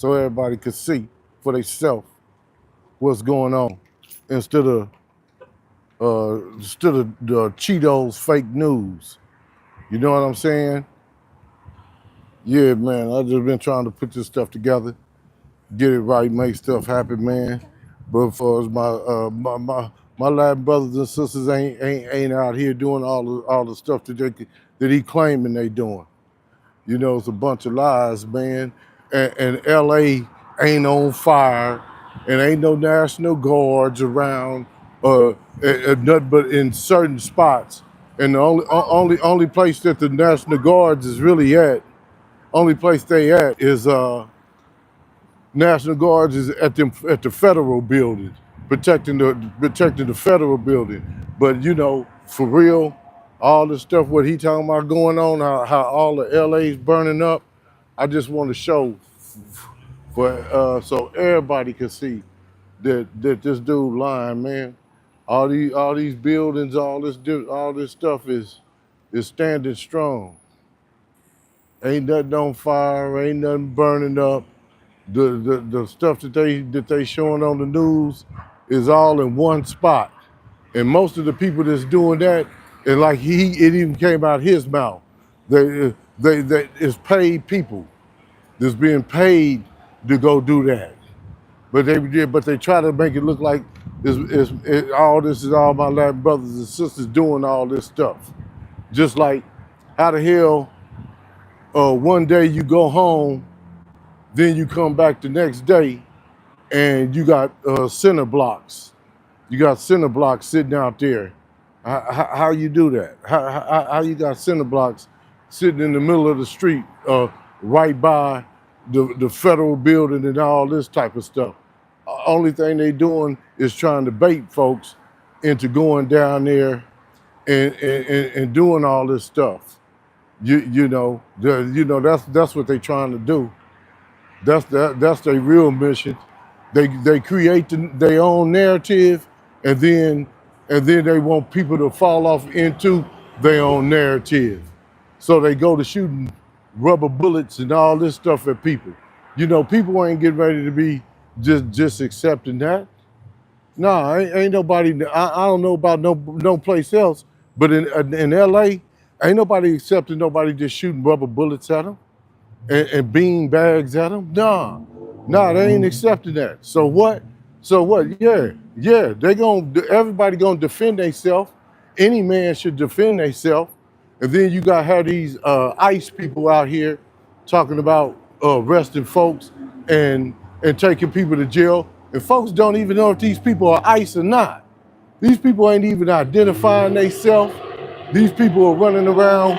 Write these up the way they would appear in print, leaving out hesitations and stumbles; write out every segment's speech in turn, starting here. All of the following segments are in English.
so everybody could see for themselves what's going on instead of the Cheetos fake news. You know what I'm saying? Yeah, man. I just been trying to put this stuff together, get it right, make stuff happen, man. But for us, my Latin brothers and sisters ain't out here doing all the stuff that he claiming they doing. You know, it's a bunch of lies, man. And LA ain't on fire, and ain't no National Guards around, nothing but in certain spots. And the only place that the National Guards is really at, only place they at is National Guards is at the federal building, protecting the federal building. But you know, for real, all the stuff what he talking about going on, how all the LA's burning up. I just want to show for so everybody can see that this dude lying, man. All these buildings, all this stuff is standing strong. Ain't nothing on fire, ain't nothing burning up. The stuff that they showing on the news is all in one spot. And most of the people that's doing that, and like it even came out his mouth. They it's paid people that's being paid to go do that. But they try to make it look like all this is all my Latin brothers and sisters doing all this stuff. Just like how the hell one day you go home, then you come back the next day and you got center blocks. You got center blocks sitting out there. How you do that? How you got center blocks sitting in the middle of the street, right by the federal building and all this type of stuff? Only thing they doing is trying to bait folks into going down there and doing all this stuff. That's what they trying to do. That's their real mission. They create their own narrative, and then they want people to fall off into their own narrative. So they go to shooting rubber bullets and all this stuff at people. You know, people ain't getting ready to be just accepting that. No, ain't nobody. I don't know about no place else, but in L.A., ain't nobody accepting nobody just shooting rubber bullets at them and bean bags at them. Nah, they ain't accepting that. So what? So what? Yeah, everybody gonna defend themselves. Any man should defend themselves. And then you got have these ICE people out here talking about arresting folks and taking people to jail. And folks don't even know if these people are ICE or not. These people ain't even identifying themselves. These people are running around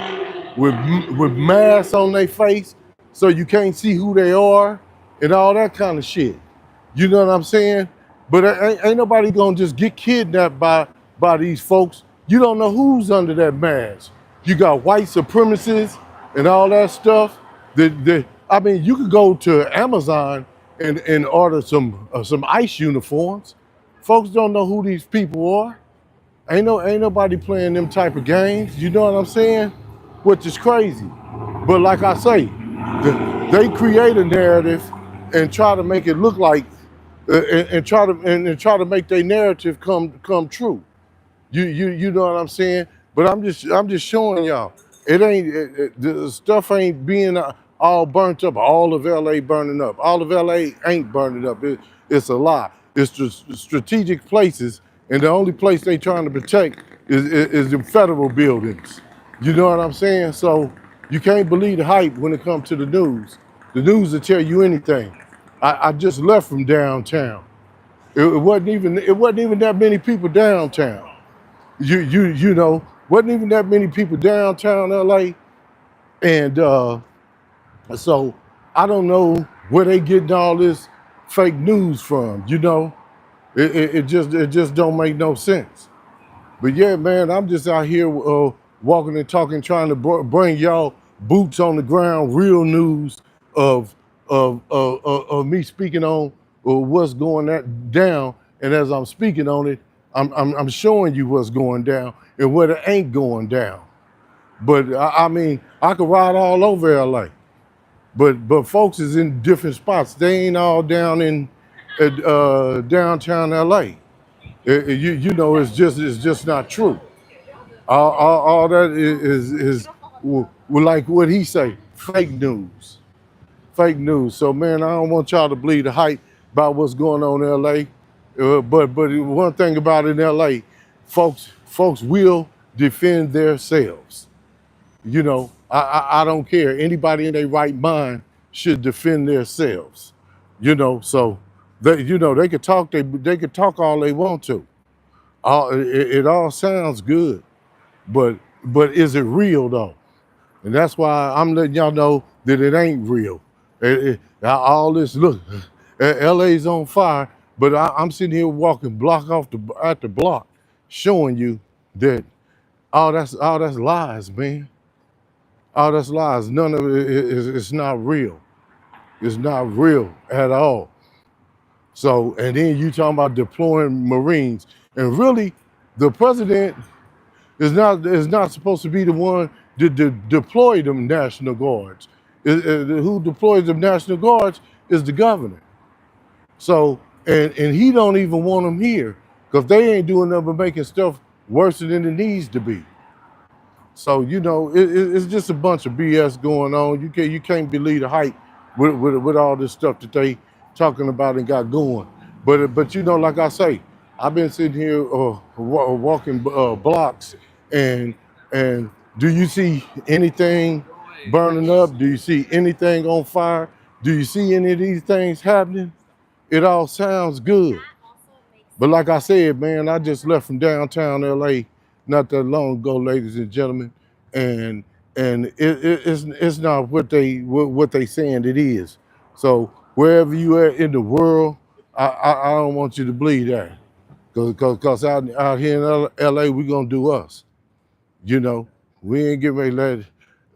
with masks on their face so you can't see who they are and all that kind of shit. You know what I'm saying? But ain't nobody gonna just get kidnapped by these folks. You don't know who's under that mask. You got white supremacists and all that stuff. I mean, you could go to Amazon and order some ICE uniforms. Folks don't know who these people are. Ain't nobody playing them type of games. You know what I'm saying? Which is crazy. But like I say, they create a narrative and try to make it look like and try to make their narrative come true. You know what I'm saying? But I'm just showing y'all. The stuff ain't being all burnt up. All of LA burning up. All of LA ain't burning up. It's a lie. It's just strategic places, and the only place they trying to protect is the federal buildings. You know what I'm saying? So you can't believe the hype when it comes to the news. The news will tell you anything. I just left from downtown. It wasn't even that many people downtown. Wasn't even that many people downtown LA. And so I don't know where they getting all this fake news from, it just don't make no sense. But yeah, man, I'm just out here walking and talking, trying to bring y'all boots on the ground, real news of of me speaking on what's going down. And as I'm speaking on it, I'm showing you what's going down and what ain't going down. But I mean, I could ride all over LA. but folks is in different spots. They ain't all down in downtown LA. You know, it's just not true. All that is like what he say, fake news, fake news. So man, I don't want y'all to believe the hype about what's going on in LA. But one thing about in LA, folks will defend themselves. You know, I don't care. Anybody in their right mind should defend themselves. You know, so they could talk. They could talk all they want to. It all sounds good, but is it real though? And that's why I'm letting y'all know that it ain't real. All this look, LA's on fire, but I'm sitting here walking block after block, showing you that all that's lies, man. All that's lies. None of it is it's not real. It's not real at all. So, and then you talking about deploying Marines, and really, the president is not supposed to be the one to deploy them National Guards. Who deploys the National Guards is the governor. So, and he don't even want them here because they ain't doing nothing but making stuff worse than it needs to be. So it's just a bunch of BS going on. You can't believe the hype with all this stuff that they talking about and got going. But like I say, I've been sitting here walking blocks, and and do you see anything burning up? Do you see anything on fire? Do you see any of these things happening? It all sounds good. But like I said, man, I just left from downtown LA not that long ago, ladies and gentlemen, and it's not what they saying it is. So wherever you at in the world, I don't want you to believe that, cause out here in LA we gonna do us. You know, we ain't getting ready to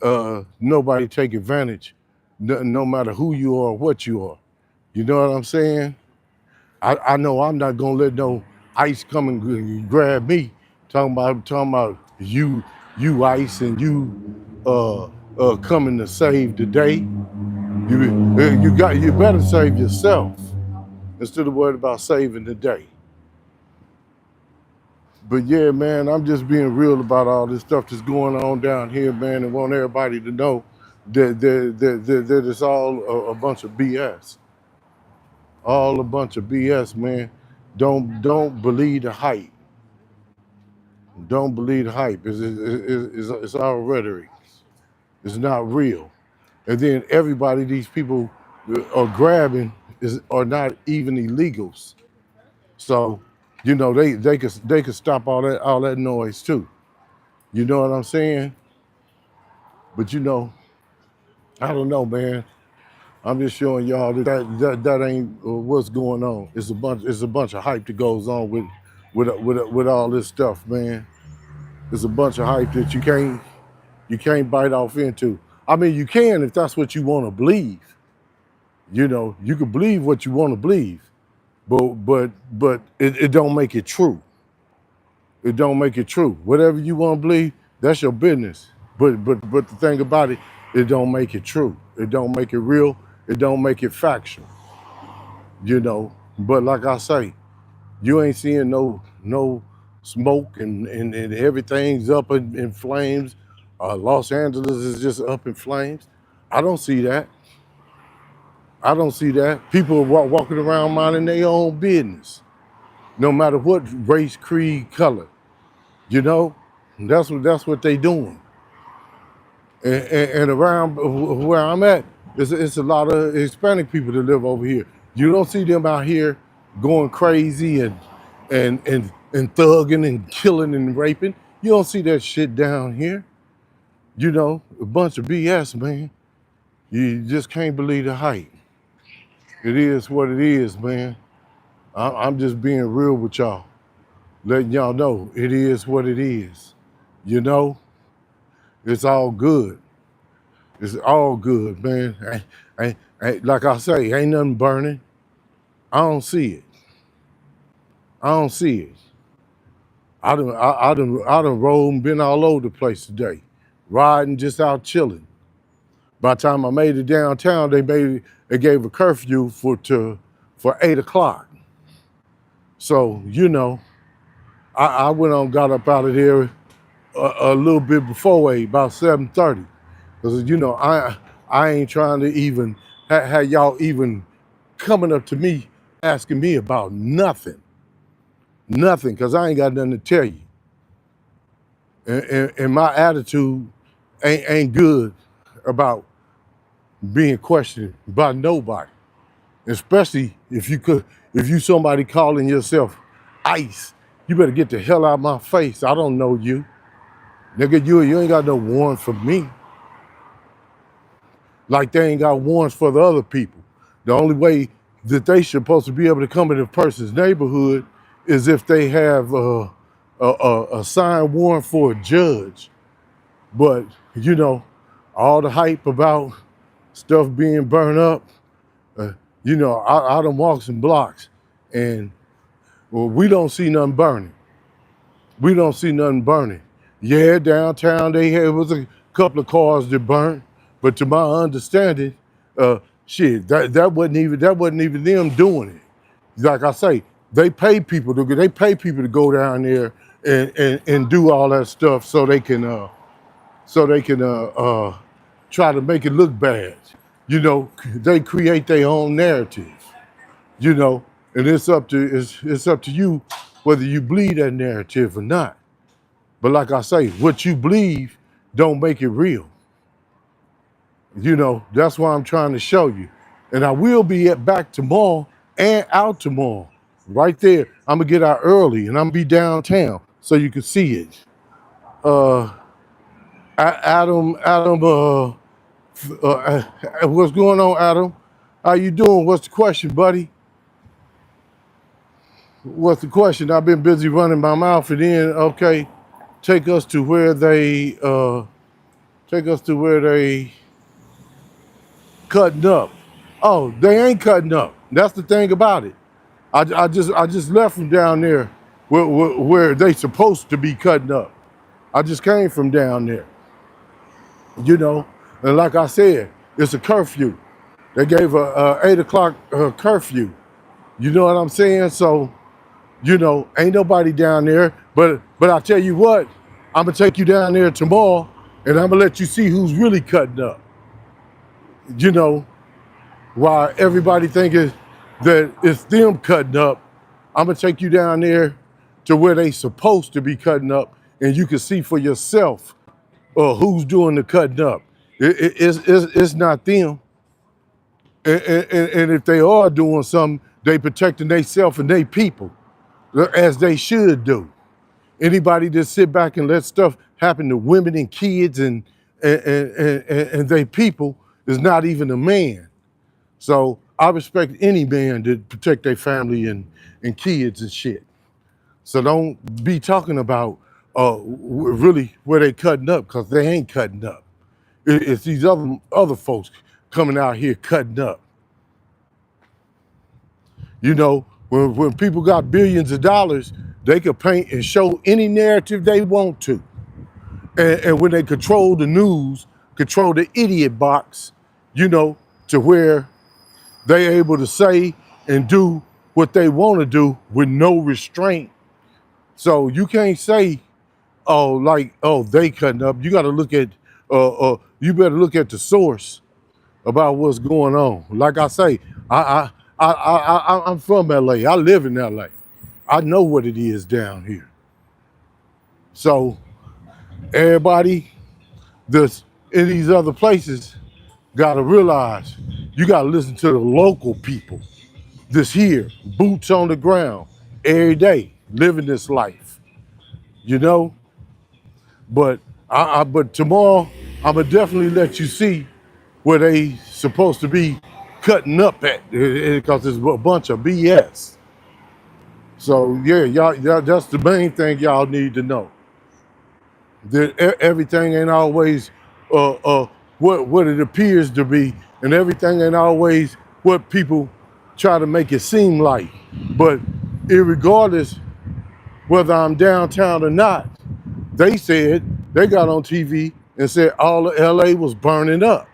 let nobody take advantage, no matter who you are, or what you are. You know what I'm saying? I know I'm not gonna let no ICE come and grab me. Talking about you ICE and you coming to save the day. You better save yourself instead of worried about saving the day. But yeah, man, I'm just being real about all this stuff that's going on down here, man, and want everybody to know that it's all a bunch of BS. All a bunch of BS, man. Don't believe the hype. Don't believe the hype. It's all rhetoric. It's not real. And then everybody these people are grabbing are not even illegals. So, they could stop all that noise too. You know what I'm saying? But I don't know, man. I'm just showing y'all that ain't what's going on. It's a bunch of hype that goes on with all this stuff, man. It's a bunch of hype that you can't bite off into. I mean, you can if that's what you want to believe. You can believe what you want to believe, but it don't make it true. It don't make it true. Whatever you want to believe, that's your business. But the thing about it, it don't make it true. It don't make it real. It don't make it factual. But like I say, you ain't seeing no smoke and everything's up in flames. Los Angeles is just up in flames. I don't see that. I don't see that. People are walking around minding their own business, no matter what race, creed, color. You know, that's what they doing. And around where I'm at, it's a lot of Hispanic people that live over here. You don't see them out here going crazy and thugging and killing and raping. You don't see that shit down here. A bunch of BS, man. You just can't believe the hype. It is what it is, man. I'm just being real with y'all, letting y'all know it is what it is. You know, it's all good. It's all good, man. Like I say, ain't nothing burning. I don't see it. I don't see it. I done rolled and been all over the place today, riding, just out chilling. By the time I made it downtown, they gave a curfew for 8 o'clock. So I went on, got up out of there a little bit before 8, about 7:30, because I ain't trying to even have y'all even coming up to me asking me about nothing, because I ain't got nothing to tell you, and my attitude ain't good about being questioned by nobody, especially if you somebody calling yourself ICE. You better get the hell out of my face. I don't know you. Nigga, you ain't got no warrant for me. Like they ain't got warrants for the other people. The only way that they supposed to be able to come in a person's neighborhood is if they have a signed warrant for a judge. But all the hype about stuff being burned up, I done walked some blocks, and we don't see nothing burning. We don't see nothing burning. Yeah, downtown it was a couple of cars that burned, but to my understanding, that wasn't even them doing it. Like I say, they pay people to go down there and do all that stuff so they can try to make it look bad. They create their own narrative. And it's up to you whether you believe that narrative or not. But like I say, what you believe don't make it real. That's why I'm trying to show you. And I will be back tomorrow and out tomorrow. Right there. I'm gonna get out early and I'm gonna be downtown so you can see it. Adam, what's going on, Adam? How you doing? What's the question, buddy? What's the question? I've been busy running my mouth, and then okay, take us to where they cutting up. Oh, they ain't cutting up. That's the thing about it. I just left from down there where they supposed to be cutting up. I just came from down there. And like I said, it's a curfew. They gave a 8 o'clock curfew. You know what I'm saying? So, ain't nobody down there. But I tell you what, I'm gonna take you down there tomorrow, and I'm gonna let you see who's really cutting up. While everybody thinking that it's them cutting up, I'm gonna take you down there to where they supposed to be cutting up, and you can see for yourself who's doing the cutting up. It's not them. And if they are doing something, they protecting themselves and their people, as they should do. Anybody that sit back and let stuff happen to women and kids and their people is not even a man. So I respect any man that protect their family and kids and shit. So don't be talking about really where they cutting up, because they ain't cutting up. It's these other folks coming out here cutting up. When people got billions of dollars, they could paint and show any narrative they want to. And when they control the news, control the idiot box, to where they able to say and do what they want to do with no restraint. So you can't say, they cutting up. You got to look at, you better look at the source about what's going on. Like I say, I'm from LA. I live in LA. I know what it is down here. So everybody that's in these other places got to realize you got to listen to the local people that's here, boots on the ground, every day, living this life, But but tomorrow, I'm gonna definitely let you see where they supposed to be cutting up at, because it's a bunch of BS. So yeah, y'all, that's the main thing y'all need to know. That everything ain't always what it appears to be, and everything ain't always what people try to make it seem like. But irregardless whether I'm downtown or not, they got on TV and said all of LA was burning up.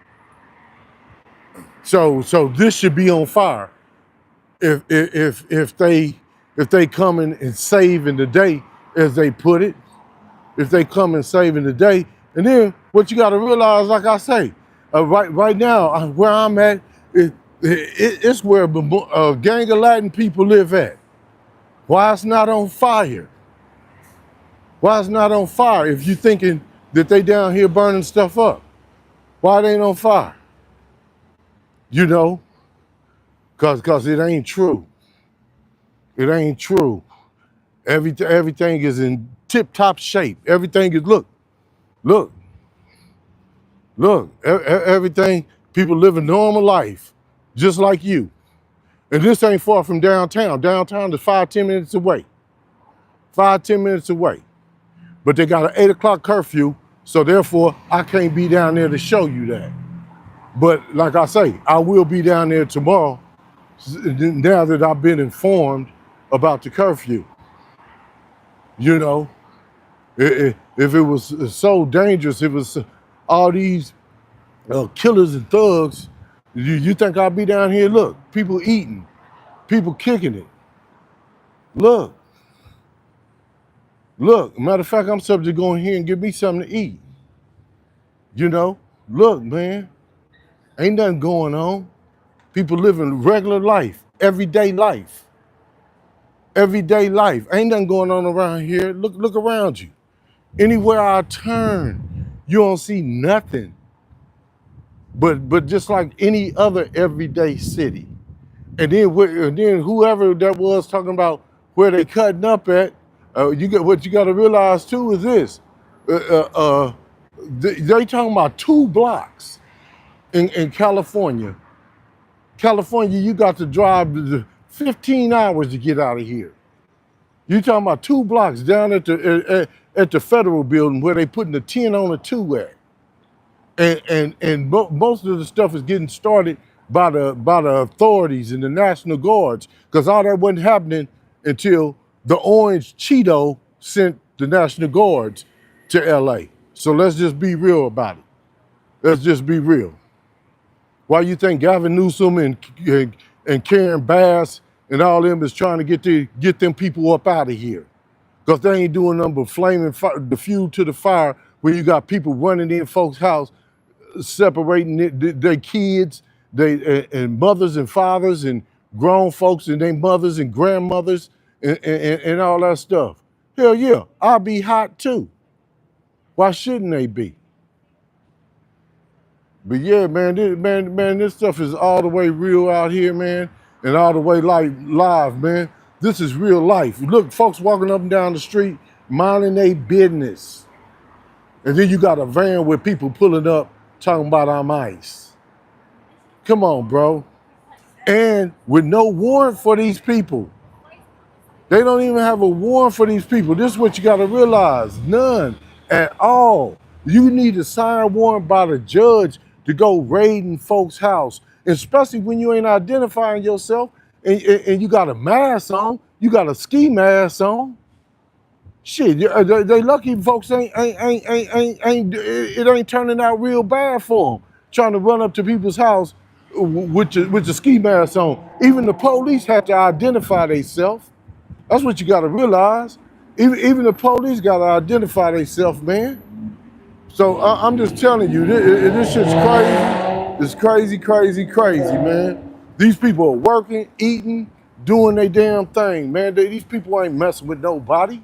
So this should be on fire. If they come in and save in the day, as they put it, if they come and save in the day, and then what you got to realize, like I say, right now where I'm at, it's where a gang of Latin people live at. Why it's not on fire? Why it's not on fire? If you thinking that they down here burning stuff up, why it ain't on fire? You know, cause it ain't true. It ain't true. Everything is in tip-top shape. Everything is look, everything, people live a normal life, just like you. And this ain't far from downtown. Downtown is 5-10 minutes away. 5-10 minutes away. But they got an 8 o'clock curfew, so therefore I can't be down there to show you that. But like I say, I will be down there tomorrow now that I've been informed about the curfew. You know, if it was so dangerous, it was all these killers and thugs, you think I'd be down here? Look, people eating, people kicking it. Look, matter of fact, I'm subject to go in here and get me something to eat. You know, look, man, ain't nothing going on. People living regular life, everyday life. Everyday life. Ain't nothing going on around here. Look around you. Anywhere I turn, you don't see nothing. But just like any other everyday city. And then whoever that was talking about where they cutting up at, what you got to realize too is this: they talking about 2 blocks in California. California, you got to drive 15 hours to get out of here. You talking about 2 blocks down at the federal building where they putting the 10 on the 2 at. And most of the stuff is getting started by the authorities and the National Guards, because all that wasn't happening until the Orange Cheeto sent the National Guards to LA. So let's just be real about it. Let's just be real. Why you think Gavin Newsom and Karen Bass and all them is trying to get them people up out of here? Because they ain't doing nothing but flaming the fuel to the fire when you got people running in folks' house, separating their kids, and mothers and fathers and grown folks and their mothers and grandmothers and all that stuff. Hell yeah, I'll be hot too. Why shouldn't they be? But yeah, man, this stuff is all the way real out here, man, and all the way live, man. This is real life. Look, folks walking up and down the street, minding their business. And then you got a van with people pulling up, talking about I'm ICE. Come on, bro. And with no warrant for these people. They don't even have a warrant for these people. This is what you got to realize. None at all. You need a signed warrant by the judge to go raiding folks' house, especially when you ain't identifying yourself and you got a mask on, you got a ski mask on. Shit, they lucky folks it ain't turning out real bad for them, trying to run up to people's house with the ski mask on. Even the police have to identify themselves. That's what you got to realize. Even the police got to identify themselves, man. So I'm just telling you, this shit's crazy. It's crazy, man. These people are working, eating, doing their damn thing, man. These people ain't messing with nobody.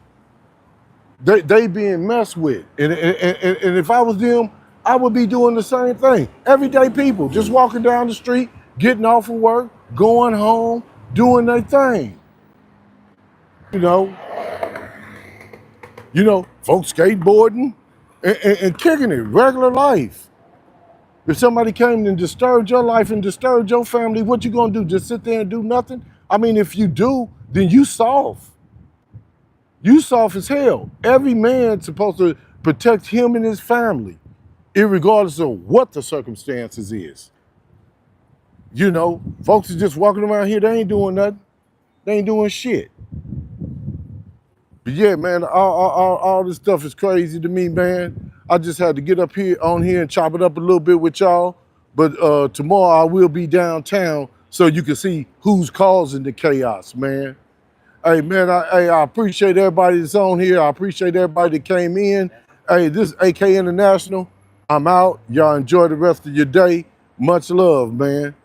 They being messed with. And if I was them, I would be doing the same thing. Everyday people just walking down the street, getting off of work, going home, doing their thing. You know, folks skateboarding and kicking it, regular life. If somebody came and disturbed your life and disturbed your family, what you gonna do? Just sit there and do nothing? I mean, if you do, then you soft. You soft as hell. Every man's supposed to protect him and his family, irregardless of what the circumstances is. You know, folks are just walking around here, they ain't doing nothing. They ain't doing shit. But yeah, man, all this stuff is crazy to me, man. I just had to get up here on here and chop it up a little bit with y'all. But tomorrow I will be downtown so you can see who's causing the chaos, man. Hey, man, I appreciate everybody that's on here. I appreciate everybody that came in. Hey, this is AK International. I'm out. Y'all enjoy the rest of your day. Much love, man.